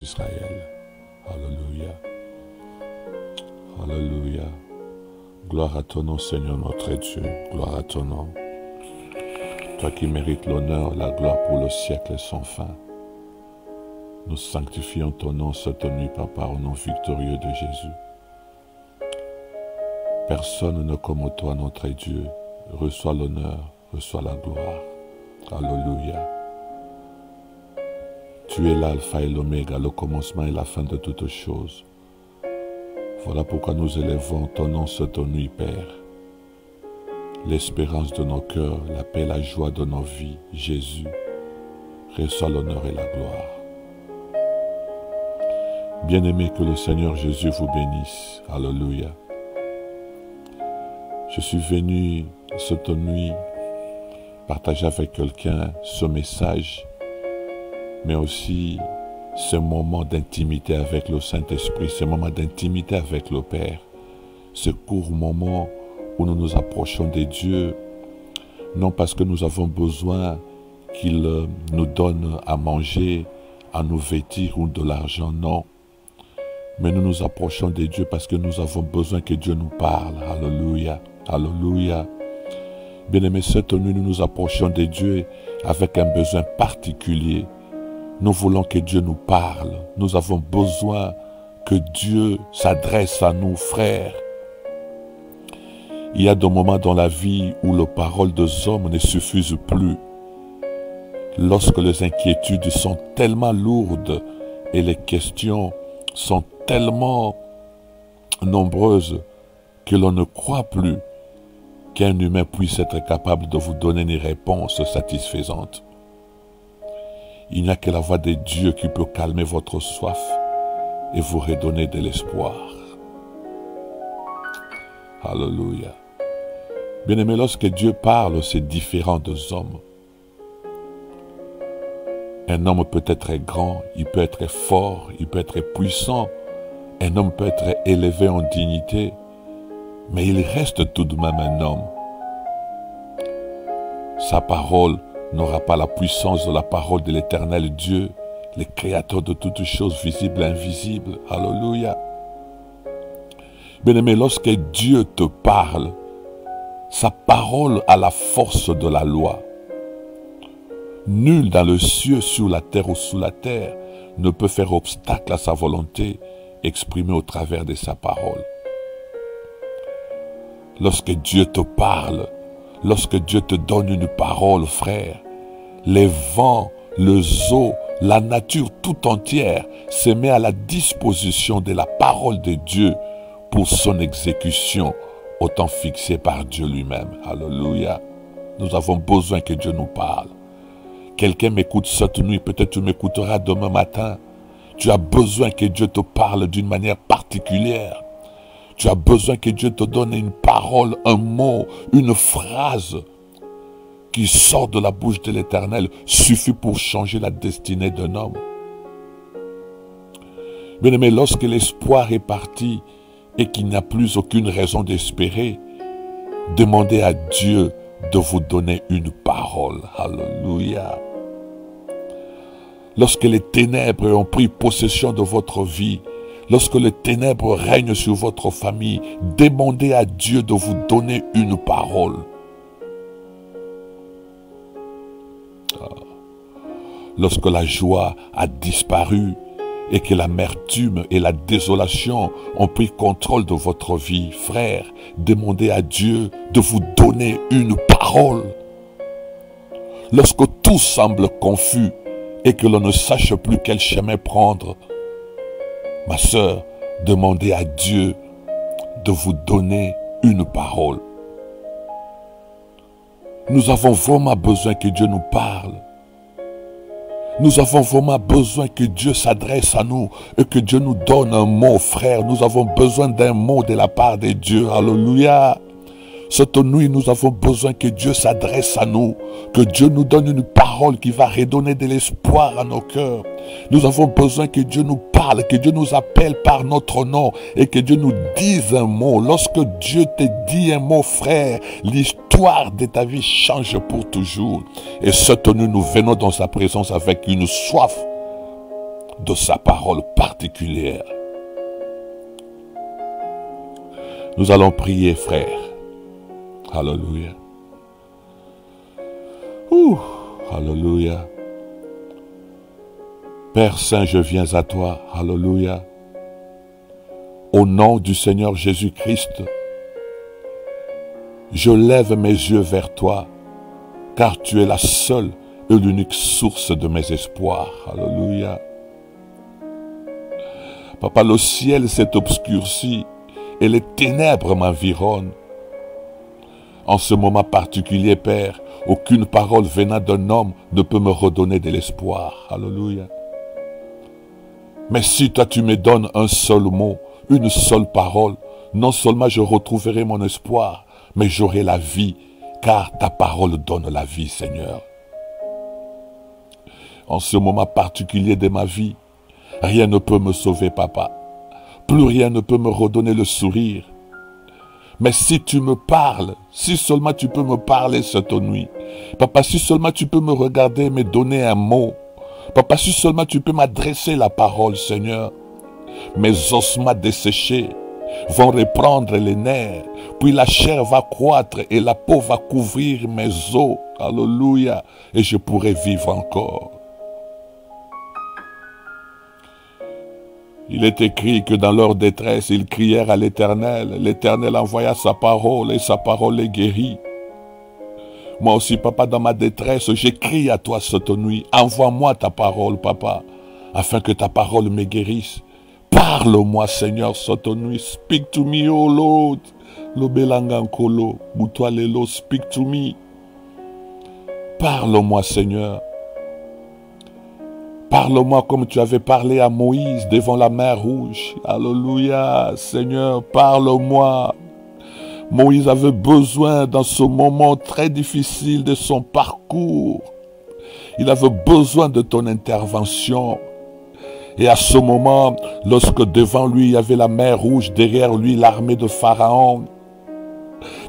Israël. Alléluia. Alléluia. Gloire à ton nom, Seigneur notre Dieu. Gloire à ton nom. Toi qui mérites l'honneur, la gloire pour le siècle sans fin. Nous sanctifions ton nom cette nuit, Papa, au nom victorieux de Jésus. Personne ne comme toi, notre Dieu. Reçois l'honneur, reçois la gloire. Alléluia. Tu es l'alpha et l'oméga, le commencement et la fin de toutes choses. Voilà pourquoi nous élevons ton nom cette nuit, Père. L'espérance de nos cœurs, la paix et la joie de nos vies, Jésus, reçois l'honneur et la gloire. Bien-aimé, que le Seigneur Jésus vous bénisse. Alléluia. Je suis venu cette nuit partager avec quelqu'un ce message, mais aussi ce moment d'intimité avec le Saint-Esprit, ce moment d'intimité avec le Père, ce court moment où nous nous approchons de Dieu, non parce que nous avons besoin qu'il nous donne à manger, à nous vêtir ou de l'argent, non. Mais nous nous approchons de Dieu parce que nous avons besoin que Dieu nous parle. Alléluia. Alléluia. Bien-aimés, cette nuit, nous nous approchons de Dieu avec un besoin particulier. Nous voulons que Dieu nous parle. Nous avons besoin que Dieu s'adresse à nous, frères. Il y a des moments dans la vie où les paroles des hommes ne suffisent plus. Lorsque les inquiétudes sont tellement lourdes et les questions sont tellement nombreuses que l'on ne croit plus qu'un humain puisse être capable de vous donner une réponse satisfaisante. Il n'y a que la voix de Dieu qui peut calmer votre soif et vous redonner de l'espoir. Alléluia. Bien-aimé, lorsque Dieu parle, c'est différent des hommes. Un homme peut être grand, il peut être fort, il peut être puissant. Un homme peut être élevé en dignité, mais il reste tout de même un homme. Sa parole n'aura pas la puissance de la parole de l'Éternel Dieu, le Créateur de toutes choses visibles et invisibles. Alléluia. Bien-aimé, lorsque Dieu te parle, sa parole a la force de la loi. Nul dans le ciel, sur la terre ou sous la terre ne peut faire obstacle à sa volonté exprimée au travers de sa parole. Lorsque Dieu te parle, lorsque Dieu te donne une parole, frère, les vents, les eaux, la nature tout entière se met à la disposition de la parole de Dieu pour son exécution, au temps fixé par Dieu lui-même. Alléluia. Nous avons besoin que Dieu nous parle. Quelqu'un m'écoute cette nuit, peut-être tu m'écouteras demain matin. Tu as besoin que Dieu te parle d'une manière particulière. Tu as besoin que Dieu te donne une parole, un mot, une phrase qui sort de la bouche de l'Éternel, suffit pour changer la destinée d'un homme. Bien-aimé, lorsque l'espoir est parti et qu'il n'y a plus aucune raison d'espérer, demandez à Dieu de vous donner une parole. Alléluia. Lorsque les ténèbres ont pris possession de votre vie, lorsque les ténèbres règnent sur votre famille, demandez à Dieu de vous donner une parole. Lorsque la joie a disparu et que l'amertume et la désolation ont pris contrôle de votre vie, frère, demandez à Dieu de vous donner une parole. Lorsque tout semble confus et que l'on ne sache plus quel chemin prendre, ma sœur, demandez à Dieu de vous donner une parole. Nous avons vraiment besoin que Dieu nous parle. Nous avons vraiment besoin que Dieu s'adresse à nous et que Dieu nous donne un mot, frère. Nous avons besoin d'un mot de la part de Dieu. Alléluia. Cette nuit, nous avons besoin que Dieu s'adresse à nous, que Dieu nous donne une parole qui va redonner de l'espoir à nos cœurs. Nous avons besoin que Dieu nous parle, que Dieu nous appelle par notre nom et que Dieu nous dise un mot. Lorsque Dieu te dit un mot, frère, l'histoire de ta vie change pour toujours. Et cette nuit, nous venons dans sa présence avec une soif de sa parole particulière. Nous allons prier, frère. Alléluia. Alléluia. Père Saint, je viens à toi. Alléluia. Au nom du Seigneur Jésus-Christ, je lève mes yeux vers toi, car tu es la seule et l'unique source de mes espoirs. Alléluia. Papa, le ciel s'est obscurci et les ténèbres m'environnent. En ce moment particulier, Père, aucune parole venant d'un homme ne peut me redonner de l'espoir. Alléluia. Mais si toi tu me donnes un seul mot, une seule parole, non seulement je retrouverai mon espoir, mais j'aurai la vie, car ta parole donne la vie, Seigneur. En ce moment particulier de ma vie, rien ne peut me sauver, Papa. Plus rien ne peut me redonner le sourire. Mais si tu me parles, si seulement tu peux me parler cette nuit, Papa, si seulement tu peux me regarder et me donner un mot, Papa, si seulement tu peux m'adresser la parole, Seigneur, mes ossements desséchés vont reprendre les nerfs, puis la chair va croître et la peau va couvrir mes os. Alléluia. Et je pourrai vivre encore. Il est écrit que dans leur détresse, ils crièrent à l'Éternel. L'Éternel envoya sa parole et sa parole les guérit. Moi aussi, Papa, dans ma détresse, j'écris à toi cette nuit. Envoie-moi ta parole, Papa, afin que ta parole me guérisse. Parle-moi, Seigneur, cette nuit. Speak to me, oh Lord. Lobelangankolo, Boutoualelo, speak to me. Parle-moi, Seigneur. Parle-moi comme tu avais parlé à Moïse devant la mer Rouge. Alléluia, Seigneur, parle-moi. Moïse avait besoin dans ce moment très difficile de son parcours. Il avait besoin de ton intervention. Et à ce moment, lorsque devant lui il y avait la mer Rouge, derrière lui l'armée de Pharaon,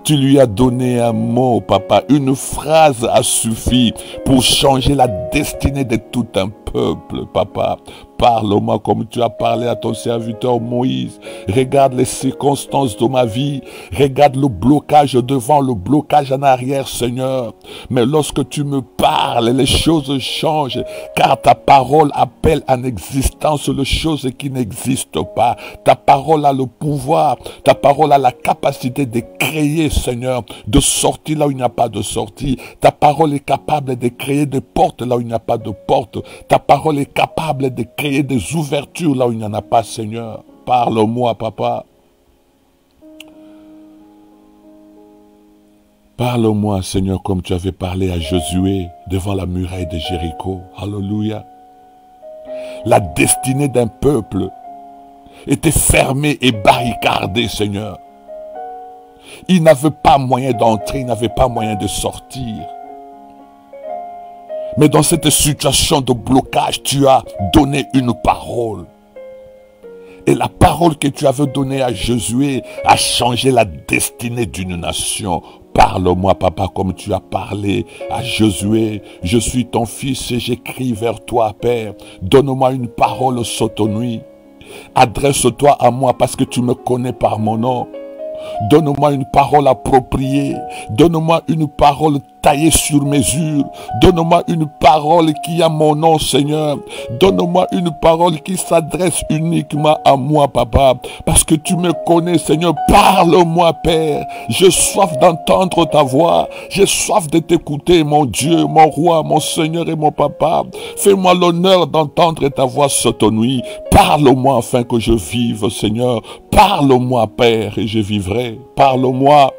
tu lui as donné un mot, Papa. Une phrase a suffi pour changer la destinée de tout un peuple, Papa. Parle-moi comme tu as parlé à ton serviteur Moïse. Regarde les circonstances de ma vie. Regarde le blocage devant, le blocage en arrière, Seigneur. Mais lorsque tu me parles, les choses changent. Car ta parole appelle en existence les choses qui n'existent pas. Ta parole a le pouvoir. Ta parole a la capacité de créer, Seigneur, de sortir là où il n'y a pas de sortie. Ta parole est capable de créer des portes là où il n'y a pas de porte. Ta parole est capable de créer des ouvertures là où il n'y en a pas, Seigneur. Parle-moi, Papa. Parle-moi, Seigneur, comme tu avais parlé à Josué devant la muraille de Jéricho. Alléluia. La destinée d'un peuple était fermée et barricadée, Seigneur. Il n'avait pas moyen d'entrer, il n'avait pas moyen de sortir. Mais dans cette situation de blocage, tu as donné une parole. Et la parole que tu avais donnée à Josué a changé la destinée d'une nation. Parle-moi, Papa, comme tu as parlé à Josué. Je suis ton fils et j'écris vers toi, Père. Donne-moi une parole cette nuit. Adresse-toi à moi parce que tu me connais par mon nom. Donne-moi une parole appropriée. Donne-moi une parole taillée sur mesure. Donne-moi une parole qui a mon nom, Seigneur. Donne-moi une parole qui s'adresse uniquement à moi, Papa. Parce que tu me connais, Seigneur. Parle-moi, Père. J'ai soif d'entendre ta voix. J'ai soif de t'écouter, mon Dieu, mon roi, mon Seigneur et mon Papa. Fais-moi l'honneur d'entendre ta voix cette nuit. Parle-moi afin que je vive, Seigneur. Parle-moi, Père, et je vivrai. Parle-moi.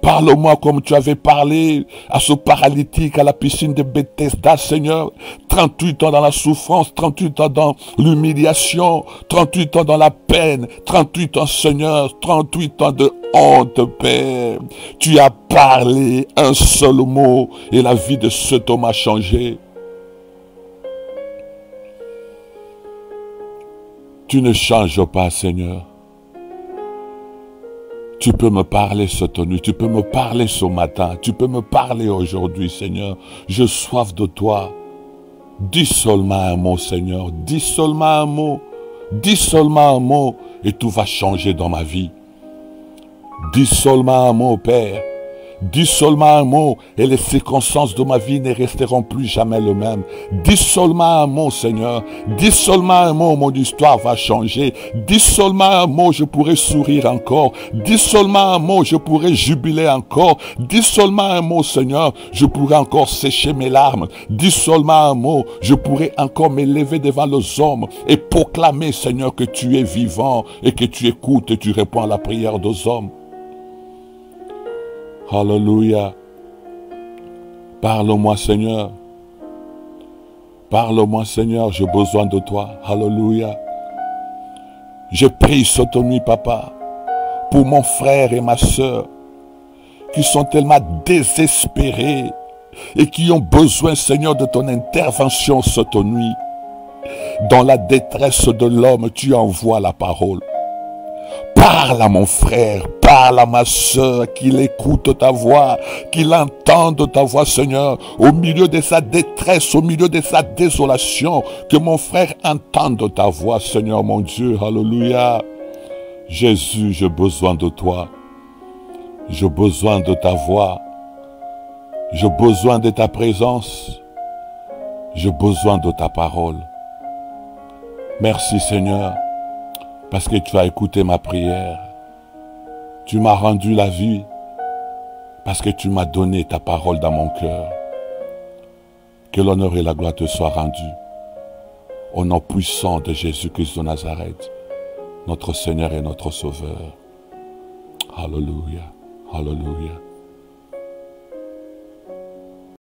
Parle-moi comme tu avais parlé à ce paralytique à la piscine de Bethesda, Seigneur. 38 ans dans la souffrance, 38 ans dans l'humiliation, 38 ans dans la peine, 38 ans, Seigneur, 38 ans de honte, Père. Tu as parlé un seul mot et la vie de cet homme a changé. Tu ne changes pas, Seigneur. Tu peux me parler cette nuit, tu peux me parler ce matin, tu peux me parler aujourd'hui, Seigneur. Je soif de toi. Dis seulement un mot, Seigneur. Dis seulement un mot. Dis seulement un mot et tout va changer dans ma vie. Dis seulement un mot, Père. Dis seulement un mot et les circonstances de ma vie ne resteront plus jamais le même. Dis seulement un mot, Seigneur. Dis seulement un mot, mon histoire va changer. Dis seulement un mot, je pourrai sourire encore. Dis seulement un mot, je pourrai jubiler encore. Dis seulement un mot, Seigneur, je pourrai encore sécher mes larmes. Dis seulement un mot, je pourrai encore m'élever devant les hommes et proclamer, Seigneur, que tu es vivant et que tu écoutes et tu réponds à la prière des hommes. Alléluia. Parle-moi, Seigneur. Parle-moi, Seigneur, j'ai besoin de toi. Alléluia. Je prie cette nuit, Papa, pour mon frère et ma sœur qui sont tellement désespérés et qui ont besoin, Seigneur, de ton intervention cette nuit. Dans la détresse de l'homme, tu envoies la parole. Parle à mon frère, parle à ma sœur, qu'il écoute ta voix, qu'il entende ta voix, Seigneur, au milieu de sa détresse, au milieu de sa désolation, que mon frère entende ta voix, Seigneur mon Dieu, alléluia. Jésus, j'ai besoin de toi, j'ai besoin de ta voix, j'ai besoin de ta présence, j'ai besoin de ta parole. Merci, Seigneur, parce que tu as écouté ma prière. Tu m'as rendu la vie parce que tu m'as donné ta parole dans mon cœur. Que l'honneur et la gloire te soient rendus. Au nom puissant de Jésus-Christ de Nazareth, notre Seigneur et notre Sauveur. Alléluia, alléluia.